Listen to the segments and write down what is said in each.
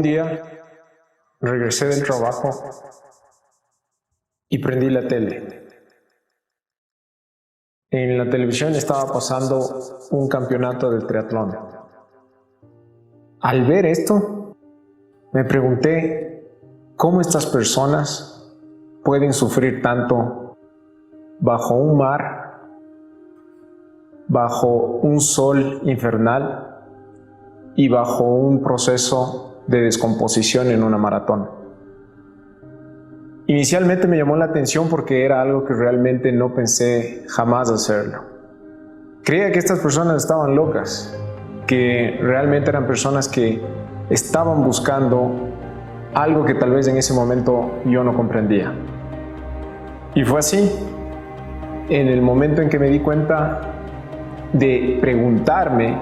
día regresé del trabajo y prendí la tele. En la televisión estaba pasando un campeonato del triatlón. Al ver esto, me pregunté cómo estas personas pueden sufrir tanto bajo un mar, bajo un sol infernal y bajo un proceso de descomposición en una maratón. Inicialmente me llamó la atención porque era algo que realmente no pensé jamás hacerlo. Creía que estas personas estaban locas, que realmente eran personas que estaban buscando algo que tal vez en ese momento yo no comprendía. Y fue así, en el momento en que me di cuenta de preguntarme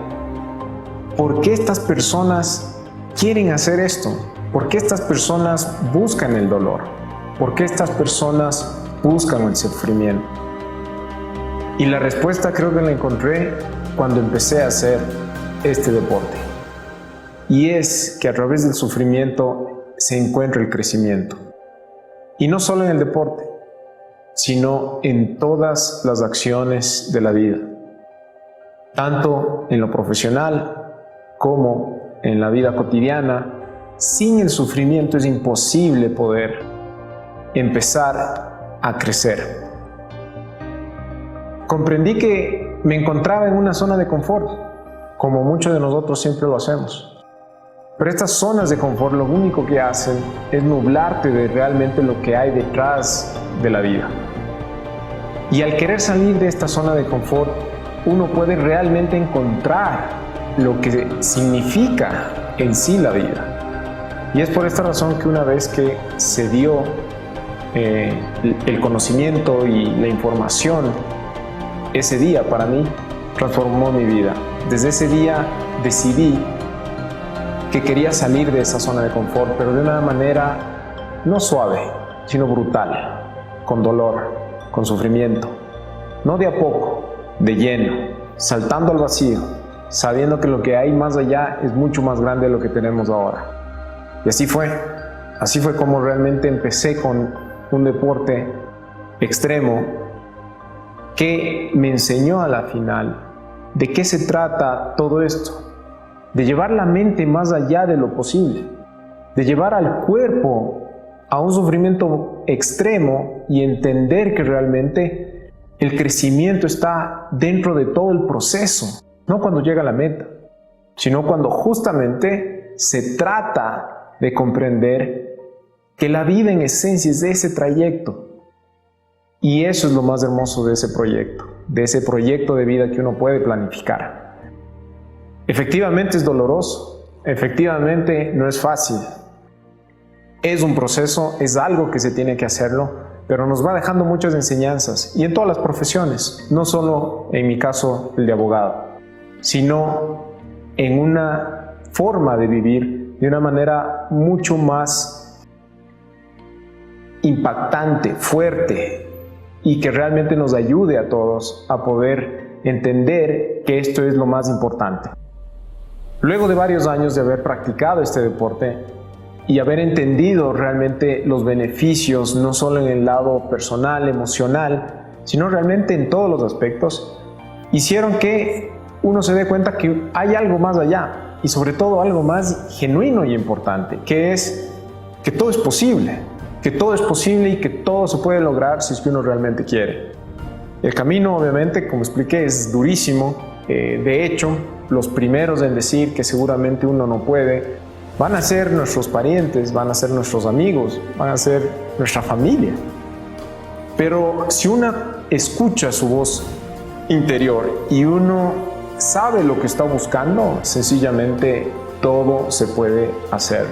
¿por qué estas personas quieren hacer esto? ¿Por qué estas personas buscan el dolor? ¿Por qué estas personas buscan el sufrimiento? Y la respuesta creo que la encontré cuando empecé a hacer este deporte. Y es que a través del sufrimiento se encuentra el crecimiento. Y no solo en el deporte, sino en todas las acciones de la vida. Tanto en lo profesional como en la vida cotidiana, sin el sufrimiento es imposible poder empezar a crecer. Comprendí que me encontraba en una zona de confort, como muchos de nosotros siempre lo hacemos. Pero estas zonas de confort lo único que hacen es nublarte de realmente lo que hay detrás de la vida. Y al querer salir de esta zona de confort, uno puede realmente encontrar lo que significa en sí la vida. Y es por esta razón que una vez que se dio el conocimiento y la información, ese día para mí transformó mi vida. Desde ese día decidí que quería salir de esa zona de confort, pero de una manera no suave, sino brutal, con dolor, con sufrimiento, no de a poco, de lleno, saltando al vacío, sabiendo que lo que hay más allá es mucho más grande de lo que tenemos ahora. Y así fue como realmente empecé con un deporte extremo que me enseñó a la final de qué se trata todo esto, de llevar la mente más allá de lo posible, de llevar al cuerpo a un sufrimiento extremo y entender que realmente el crecimiento está dentro de todo el proceso, no cuando llega a la meta, sino cuando justamente se trata de comprender que la vida en esencia es de ese trayecto. Y eso es lo más hermoso de ese proyecto de vida que uno puede planificar. Efectivamente es doloroso, efectivamente no es fácil. Es un proceso, es algo que se tiene que hacerlo, pero nos va dejando muchas enseñanzas, y en todas las profesiones, no solo en mi caso el de abogado, sino en una forma de vivir de una manera mucho más impactante, fuerte, y que realmente nos ayude a todos a poder entender que esto es lo más importante. Luego de varios años de haber practicado este deporte y haber entendido realmente los beneficios, no solo en el lado personal, emocional, sino realmente en todos los aspectos, hicieron que uno se dé cuenta que hay algo más allá, y sobre todo algo más genuino y importante, que es que todo es posible. Que todo es posible y que todo se puede lograr si es que uno realmente quiere. El camino, obviamente, como expliqué, es durísimo. De hecho, los primeros en decir que seguramente uno no puede van a ser nuestros parientes, van a ser nuestros amigos, van a ser nuestra familia. Pero si uno escucha su voz interior y uno sabe lo que está buscando, sencillamente todo se puede hacer.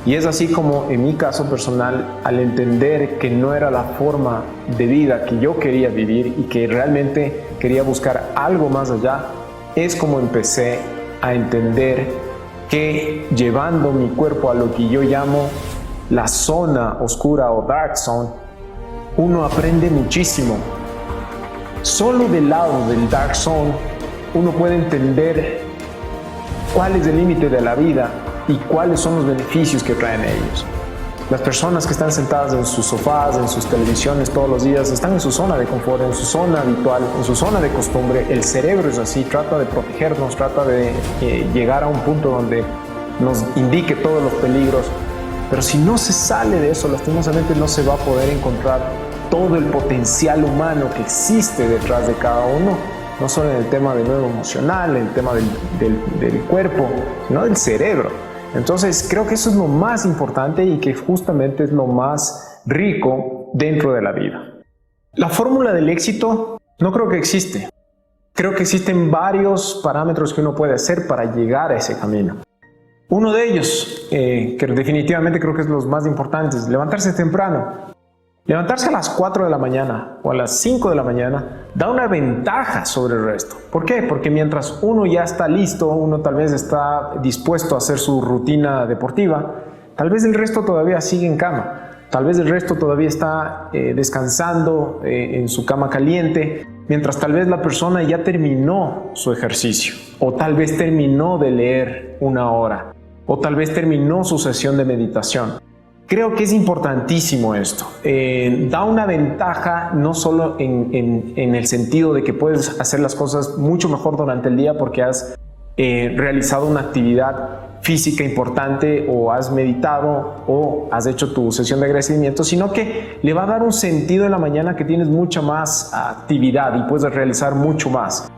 Y es así como en mi caso personal, al entender que no era la forma de vida que yo quería vivir y que realmente quería buscar algo más allá, es como empecé a entender que llevando mi cuerpo a lo que yo llamo la zona oscura o dark zone, uno aprende muchísimo. Solo del lado del dark zone, uno puede entender cuál es el límite de la vida y cuáles son los beneficios que traen ellos. Las personas que están sentadas en sus sofás, en sus televisiones todos los días, están en su zona de confort, en su zona habitual, en su zona de costumbre. El cerebro es así, trata de protegernos, trata de llegar a un punto donde nos indique todos los peligros. Pero si no se sale de eso, lastimosamente no se va a poder encontrar todo el potencial humano que existe detrás de cada uno, no solo en el tema del nuevo emocional, en el tema del cuerpo, sino del cerebro. Entonces creo que eso es lo más importante y que justamente es lo más rico dentro de la vida. La fórmula del éxito no creo que existe. Creo que existen varios parámetros que uno puede hacer para llegar a ese camino. Uno de ellos, que definitivamente creo que es los más importantes, levantarse temprano. Levantarse a las 4 de la mañana o a las 5 de la mañana da una ventaja sobre el resto. ¿Por qué? Porque mientras uno ya está listo, uno tal vez está dispuesto a hacer su rutina deportiva, tal vez el resto todavía sigue en cama, tal vez el resto todavía está descansando en su cama caliente, mientras tal vez la persona ya terminó su ejercicio, o tal vez terminó de leer una hora, o tal vez terminó su sesión de meditación. Creo que es importantísimo esto. Da una ventaja no solo en el sentido de que puedes hacer las cosas mucho mejor durante el día porque has realizado una actividad física importante o has meditado o has hecho tu sesión de agradecimiento, sino que le va a dar un sentido en la mañana que tienes mucha más actividad y puedes realizar mucho más.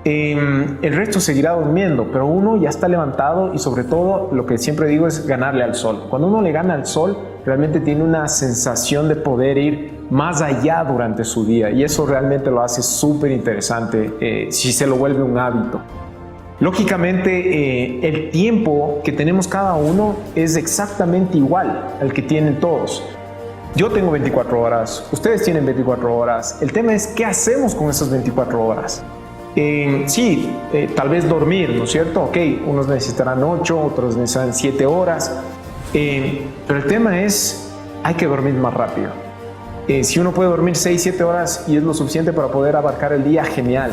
El resto seguirá durmiendo, pero uno ya está levantado y sobre todo lo que siempre digo es ganarle al sol. Cuando uno le gana al sol, realmente tiene una sensación de poder ir más allá durante su día y eso realmente lo hace súper interesante si se lo vuelve un hábito. Lógicamente, el tiempo que tenemos cada uno es exactamente igual al que tienen todos. Yo tengo 24 horas, ustedes tienen 24 horas. El tema es qué hacemos con esas 24 horas. Tal vez dormir, ¿no es cierto? Ok, unos necesitarán 8, otros necesitarán 7 horas, pero el tema es, hay que dormir más rápido. Si uno puede dormir 6, 7 horas y es lo suficiente para poder abarcar el día, genial.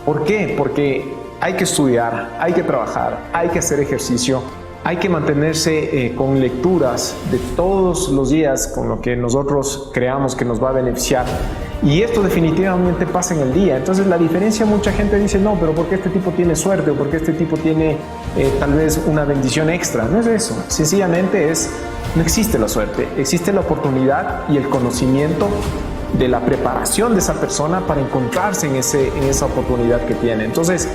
¿Por qué? Porque hay que estudiar, hay que trabajar, hay que hacer ejercicio, hay que mantenerse con lecturas de todos los días con lo que nosotros creamos que nos va a beneficiar. Y esto definitivamente pasa en el día. Entonces la diferencia, mucha gente dice, no, pero ¿por qué este tipo tiene suerte? ¿O por qué este tipo tiene tal vez una bendición extra? No es eso. Sencillamente no existe la suerte. Existe la oportunidad y el conocimiento de la preparación de esa persona para encontrarse en esa oportunidad que tiene. Entonces,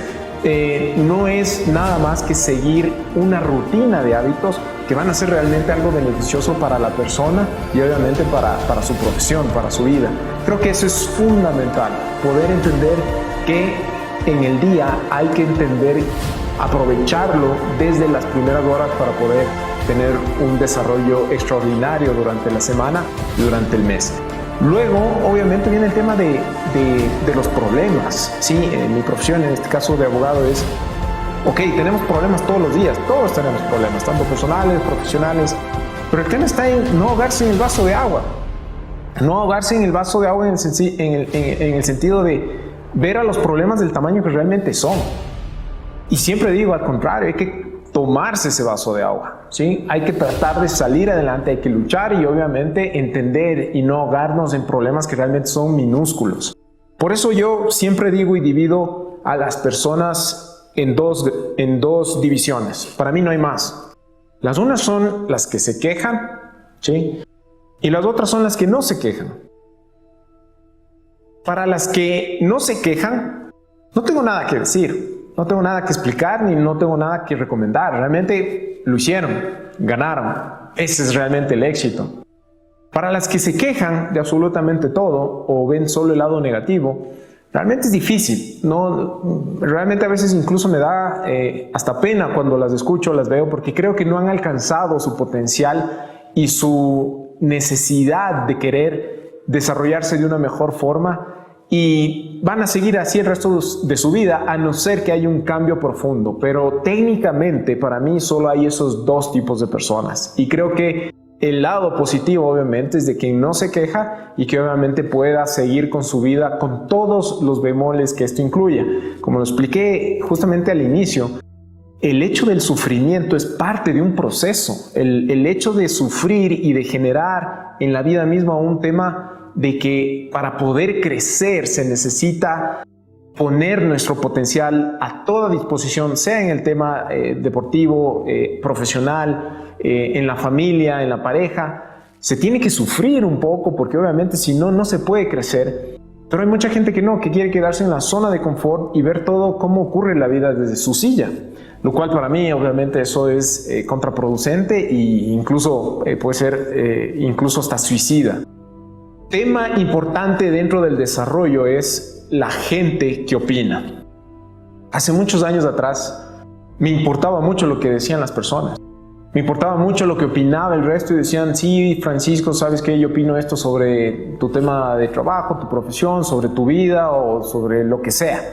no es nada más que seguir una rutina de hábitos que van a ser realmente algo beneficioso para la persona y obviamente para su profesión, para su vida. Creo que eso es fundamental, poder entender que en el día hay que aprovecharlo desde las primeras horas para poder tener un desarrollo extraordinario durante la semana y durante el mes. Luego, obviamente, viene el tema de los problemas. Sí, en mi profesión, en este caso de abogado, es, ok, tenemos problemas todos los días, todos tenemos problemas, tanto personales, profesionales, pero el tema está en no ahogarse en el vaso de agua. No ahogarse en el vaso de agua en el sentido de ver a los problemas del tamaño que realmente son. Y siempre digo, al contrario, hay que tomarse ese vaso de agua, ¿sí? Hay que tratar de salir adelante, hay que luchar y obviamente entender y no ahogarnos en problemas que realmente son minúsculos. Por eso yo siempre digo y divido a las personas en dos divisiones. Para mí no hay más. Las unas son las que se quejan, ¿sí? Y las otras son las que no se quejan. Para las que no se quejan, no tengo nada que decir. No tengo nada que explicar ni no tengo nada que recomendar. Realmente lo hicieron, ganaron. Ese es realmente el éxito. Para las que se quejan de absolutamente todo o ven solo el lado negativo, realmente es difícil. Realmente a veces incluso me da hasta pena cuando las escucho, las veo, porque creo que no han alcanzado su potencial y su necesidad de querer desarrollarse de una mejor forma. Y van a seguir así el resto de su vida, a no ser que haya un cambio profundo. Pero técnicamente para mí solo hay esos dos tipos de personas. Y creo que el lado positivo obviamente es de quien no se queja y que obviamente pueda seguir con su vida con todos los bemoles que esto incluye. Como lo expliqué justamente al inicio, el hecho del sufrimiento es parte de un proceso. El hecho de sufrir y de generar en la vida misma un tema de que para poder crecer se necesita poner nuestro potencial a toda disposición, sea en el tema deportivo, profesional, en la familia, en la pareja. Se tiene que sufrir un poco porque obviamente si no, no se puede crecer. Pero hay mucha gente que no, que quiere quedarse en la zona de confort y ver todo cómo ocurre la vida desde su silla. Lo cual para mí obviamente eso es contraproducente e incluso puede ser incluso hasta suicida. Tema importante dentro del desarrollo es la gente que opina. Hace muchos años atrás me importaba mucho lo que decían las personas. Me importaba mucho lo que opinaba el resto y decían, sí, Francisco, ¿sabes qué? Yo opino esto sobre tu tema de trabajo, tu profesión, sobre tu vida o sobre lo que sea.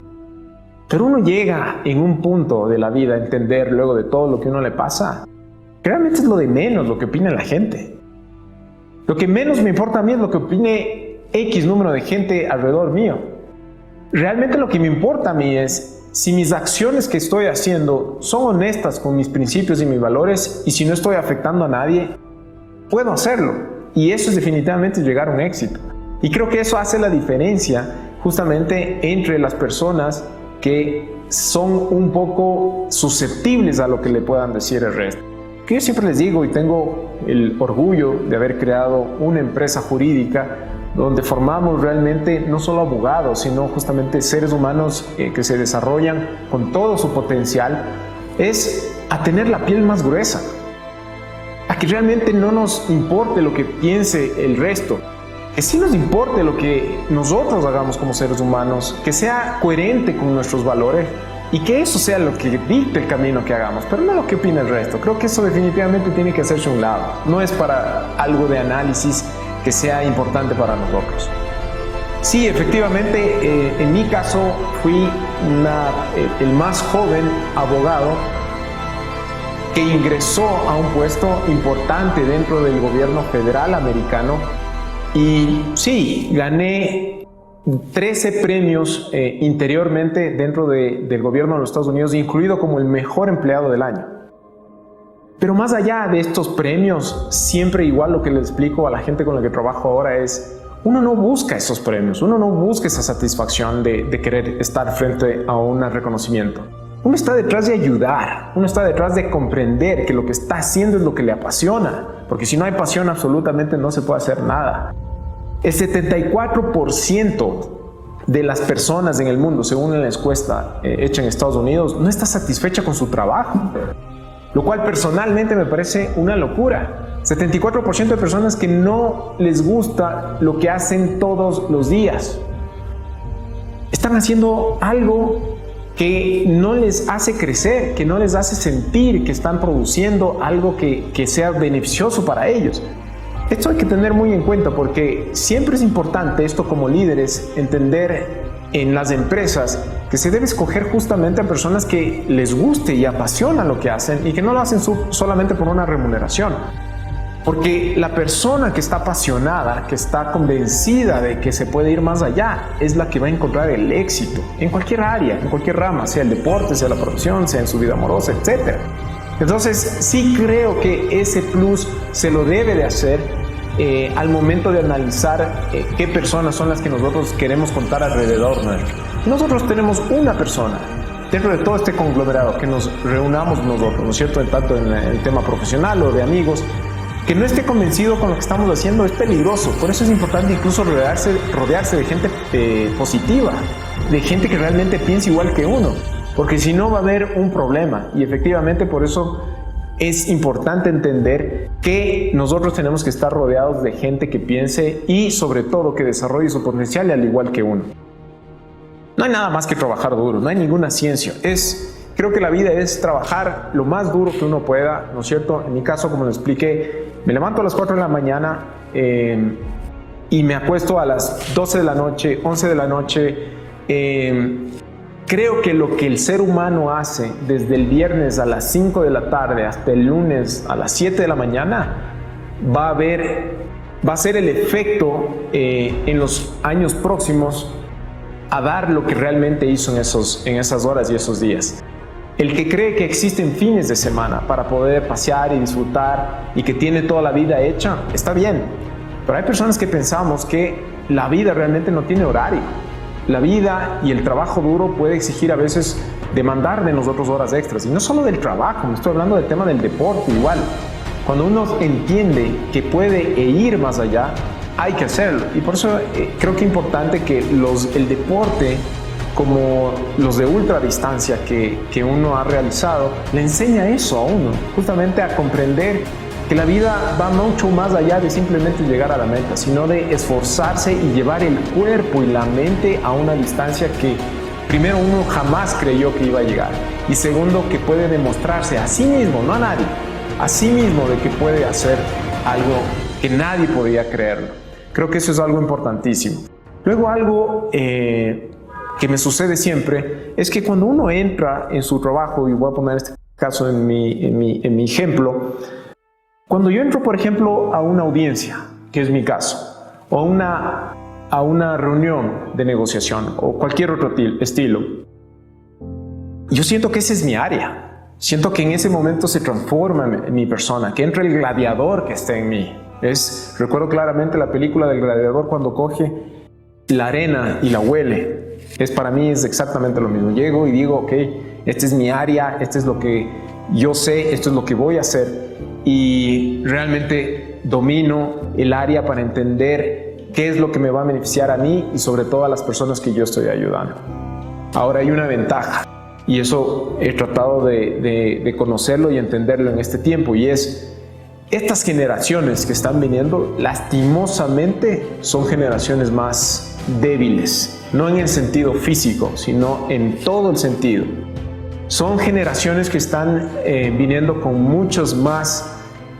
Pero uno llega en un punto de la vida a entender luego de todo lo que uno le pasa, que realmente es lo de menos lo que opina la gente. Lo que menos me importa a mí es lo que opine X número de gente alrededor mío. Realmente lo que me importa a mí es si mis acciones que estoy haciendo son honestas con mis principios y mis valores y si no estoy afectando a nadie, puedo hacerlo. Y eso es definitivamente llegar a un éxito. Y creo que eso hace la diferencia justamente entre las personas que son un poco susceptibles a lo que le puedan decir el resto. Que yo siempre les digo y tengo el orgullo de haber creado una empresa jurídica donde formamos realmente no solo abogados, sino justamente seres humanos que se desarrollan con todo su potencial, es a tener la piel más gruesa, a que realmente no nos importe lo que piense el resto, que sí nos importe lo que nosotros hagamos como seres humanos, que sea coherente con nuestros valores y que eso sea lo que dicte el camino que hagamos, pero no lo que opina el resto. Creo que eso definitivamente tiene que hacerse a un lado, no es para algo de análisis que sea importante para nosotros. Sí, efectivamente, en mi caso fui el más joven abogado que ingresó a un puesto importante dentro del gobierno federal americano y sí, gané 13 premios interiormente dentro del gobierno de los Estados Unidos, incluido como el mejor empleado del año. Pero más allá de estos premios, siempre igual lo que les explico a la gente con la que trabajo ahora es, uno no busca esos premios, uno no busca esa satisfacción de querer estar frente a un reconocimiento. Uno está detrás de ayudar, uno está detrás de comprender que lo que está haciendo es lo que le apasiona, porque si no hay pasión absolutamente no se puede hacer nada. El 74% de las personas en el mundo, según la encuesta hecha en Estados Unidos, no está satisfecha con su trabajo. Lo cual personalmente me parece una locura. 74% de personas que no les gusta lo que hacen todos los días. Están haciendo algo que no les hace crecer, que no les hace sentir que están produciendo algo que sea beneficioso para ellos. Esto hay que tener muy en cuenta porque siempre es importante esto como líderes, entender en las empresas que se debe escoger justamente a personas que les guste y apasiona lo que hacen y que no lo hacen solamente por una remuneración. Porque la persona que está apasionada, que está convencida de que se puede ir más allá, es la que va a encontrar el éxito en cualquier área, en cualquier rama, sea el deporte, sea la profesión, sea en su vida amorosa, etc. Entonces sí creo que ese plus se lo debe de hacer al momento de analizar qué personas son las que nosotros queremos contar alrededor nuestro. Nosotros tenemos una persona dentro de todo este conglomerado que nos reunamos nosotros, ¿no es cierto? Tanto en el tema profesional o de amigos, que no esté convencido con lo que estamos haciendo es peligroso. Por eso es importante incluso rodearse de gente positiva, de gente que realmente piensa igual que uno, porque si no va a haber un problema. Y efectivamente por eso es importante entender que nosotros tenemos que estar rodeados de gente que piense y sobre todo que desarrolle su potencial al igual que uno. No hay nada más que trabajar duro, no hay ninguna ciencia. Creo que la vida es trabajar lo más duro que uno pueda, ¿no es cierto? En mi caso, como les expliqué, me levanto a las 4 de la mañana y me acuesto a las 12 de la noche, 11 de la noche. Creo que lo que el ser humano hace desde el viernes a las 5 de la tarde hasta el lunes a las 7 de la mañana va a ser el efecto en los años próximos a dar lo que realmente hizo en esas horas y esos días. El que cree que existen fines de semana para poder pasear y disfrutar y que tiene toda la vida hecha, está bien. Pero hay personas que pensamos que la vida realmente no tiene horario. La vida y el trabajo duro puede exigir a veces demandar de nosotros horas extras. Y no solo del trabajo, me estoy hablando del tema del deporte igual. Cuando uno entiende que puede ir más allá, hay que hacerlo. Y por eso creo que es importante que el deporte, como los de ultradistancia que uno ha realizado, le enseña eso a uno, justamente a comprender que la vida va mucho más allá de simplemente llegar a la meta, sino de esforzarse y llevar el cuerpo y la mente a una distancia que primero uno jamás creyó que iba a llegar, y segundo, que puede demostrarse a sí mismo, no a nadie, a sí mismo, de que puede hacer algo que nadie podía creerlo. Creo que eso es algo importantísimo. Luego algo que me sucede siempre es que cuando uno entra en su trabajo, y voy a poner este caso en mi ejemplo, cuando yo entro, por ejemplo, a una audiencia, que es mi caso, o a una reunión de negociación o cualquier otro estilo, yo siento que esa es mi área. Siento que en ese momento se transforma mi persona, que entra el gladiador que está en mí. Recuerdo claramente la película del gladiador cuando coge la arena y la huele. Para mí es exactamente lo mismo. Llego y digo, ok, esta es mi área, esto es lo que yo sé, esto es lo que voy a hacer, y realmente domino el área para entender qué es lo que me va a beneficiar a mí y sobre todo a las personas que yo estoy ayudando. Ahora hay una ventaja, y eso he tratado de conocerlo y entenderlo en este tiempo, y es estas generaciones que están viniendo, lastimosamente son generaciones más débiles, no en el sentido físico, sino en todo el sentido. Son generaciones que están viniendo con muchas más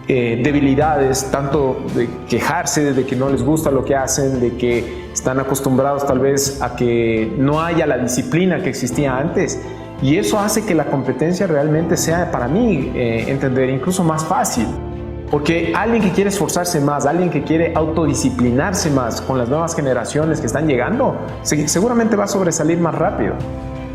debilidades, tanto de quejarse de que no les gusta lo que hacen, de que están acostumbrados tal vez a que no haya la disciplina que existía antes, y eso hace que la competencia realmente sea, para mí, entender, incluso más fácil. Porque alguien que quiere esforzarse más, alguien que quiere autodisciplinarse más con las nuevas generaciones que están llegando, seguramente va a sobresalir más rápido.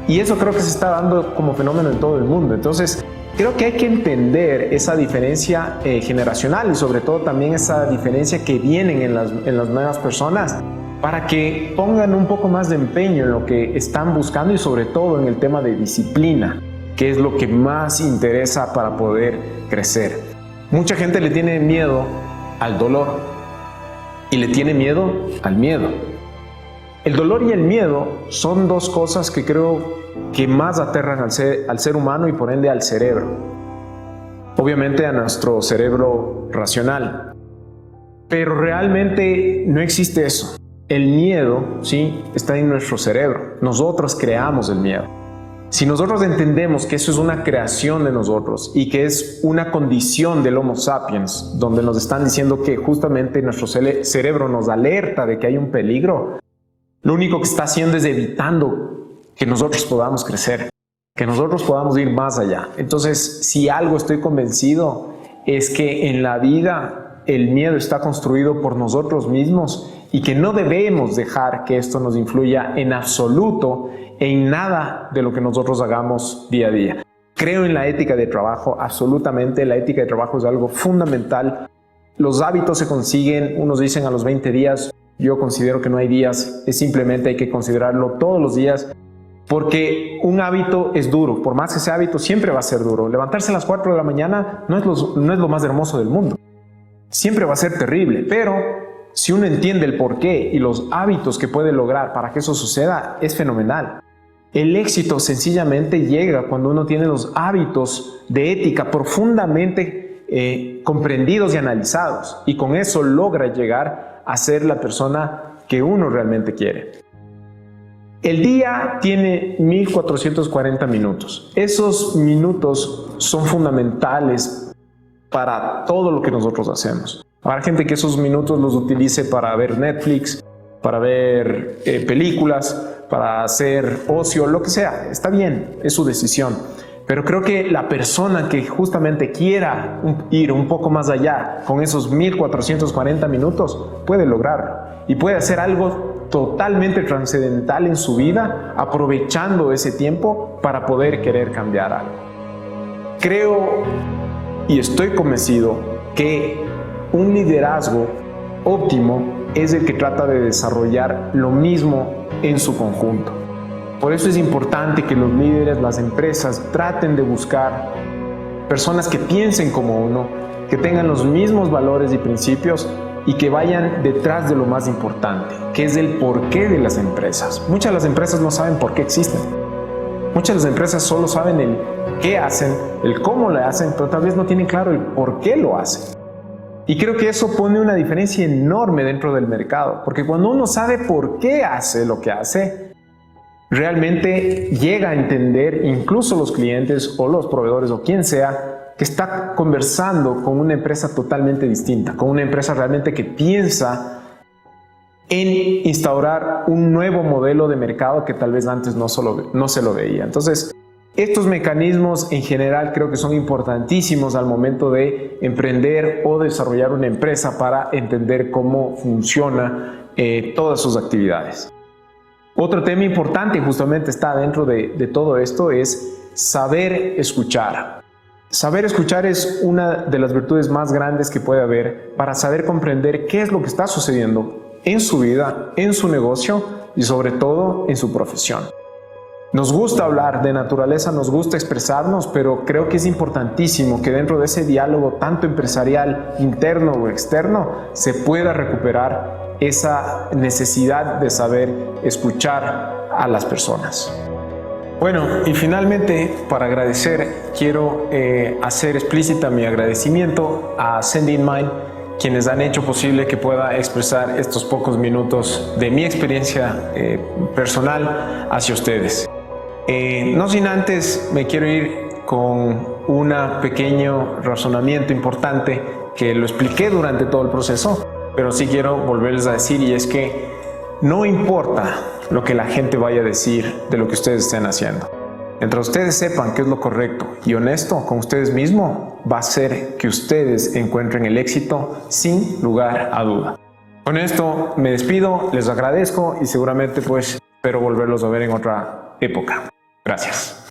Y eso creo que se está dando como fenómeno en todo el mundo. Entonces, creo que hay que entender esa diferencia generacional, y sobre todo también esa diferencia que vienen en las nuevas personas, para que pongan un poco más de empeño en lo que están buscando, y sobre todo en el tema de disciplina, que es lo que más interesa para poder crecer. Mucha gente le tiene miedo al dolor y le tiene miedo al miedo. El dolor y el miedo son dos cosas que creo que más aterran al ser humano, y por ende al cerebro. Obviamente a nuestro cerebro racional. Pero realmente no existe eso. El miedo, sí, está en nuestro cerebro. Nosotros creamos el miedo. Si nosotros entendemos que eso es una creación de nosotros y que es una condición del Homo sapiens, donde nos están diciendo que justamente nuestro cerebro nos alerta de que hay un peligro, lo único que está haciendo es evitando que nosotros podamos crecer, que nosotros podamos ir más allá. Entonces, si algo estoy convencido, es que en la vida el miedo está construido por nosotros mismos, y que no debemos dejar que esto nos influya en absoluto en nada de lo que nosotros hagamos día a día. Creo en la ética de trabajo, absolutamente. La ética de trabajo es algo fundamental. Los hábitos se consiguen, unos dicen a los 20 días, yo considero que no hay días, es simplemente hay que considerarlo todos los días, porque un hábito es duro. Por más que ese hábito, siempre va a ser duro. Levantarse a las 4 de la mañana no es lo más hermoso del mundo. Siempre va a ser terrible, pero si uno entiende el porqué y los hábitos que puede lograr para que eso suceda, es fenomenal. El éxito sencillamente llega cuando uno tiene los hábitos de ética profundamente comprendidos y analizados, y con eso logra llegar a ser la persona que uno realmente quiere. El día tiene 1440 minutos. Esos minutos son fundamentales para todo lo que nosotros hacemos. Habrá gente que esos minutos los utilice para ver Netflix, para ver películas, para hacer ocio, lo que sea. Está bien, es su decisión. Pero creo que la persona que justamente quiera ir un poco más allá con esos 1440 minutos puede lograrlo, y puede hacer algo totalmente trascendental en su vida, aprovechando ese tiempo para poder querer cambiar algo. Creo y estoy convencido que un liderazgo óptimo es el que trata de desarrollar lo mismo en su conjunto. Por eso es importante que los líderes, las empresas, traten de buscar personas que piensen como uno, que tengan los mismos valores y principios y que vayan detrás de lo más importante, que es el porqué de las empresas. Muchas de las empresas no saben por qué existen. Muchas de las empresas solo saben el qué hacen, el cómo lo hacen, pero tal vez no tienen claro el por qué lo hacen. Y creo que eso pone una diferencia enorme dentro del mercado, porque cuando uno sabe por qué hace lo que hace, realmente llega a entender, incluso los clientes o los proveedores o quien sea, que está conversando con una empresa totalmente distinta, con una empresa realmente que piensa en instaurar un nuevo modelo de mercado que tal vez antes no se lo veía. Entonces, estos mecanismos en general creo que son importantísimos al momento de emprender o desarrollar una empresa para entender cómo funciona todas sus actividades. Otro tema importante justamente está dentro de todo esto es saber escuchar. Saber escuchar es una de las virtudes más grandes que puede haber para saber comprender qué es lo que está sucediendo en su vida, en su negocio y sobre todo en su profesión. Nos gusta hablar de naturaleza, nos gusta expresarnos, pero creo que es importantísimo que dentro de ese diálogo tanto empresarial, interno o externo, se pueda recuperar esa necesidad de saber escuchar a las personas. Bueno, y finalmente, para agradecer, quiero hacer explícita mi agradecimiento a Sending Mind, quienes han hecho posible que pueda expresar estos pocos minutos de mi experiencia personal hacia ustedes. No sin antes, me quiero ir con un pequeño razonamiento importante que lo expliqué durante todo el proceso, pero sí quiero volverles a decir, y es que no importa lo que la gente vaya a decir de lo que ustedes estén haciendo. Mientras ustedes sepan qué es lo correcto y honesto con ustedes mismos, va a hacer que ustedes encuentren el éxito sin lugar a duda. Con esto me despido, les agradezco y seguramente pues espero volverlos a ver en otra época. Gracias.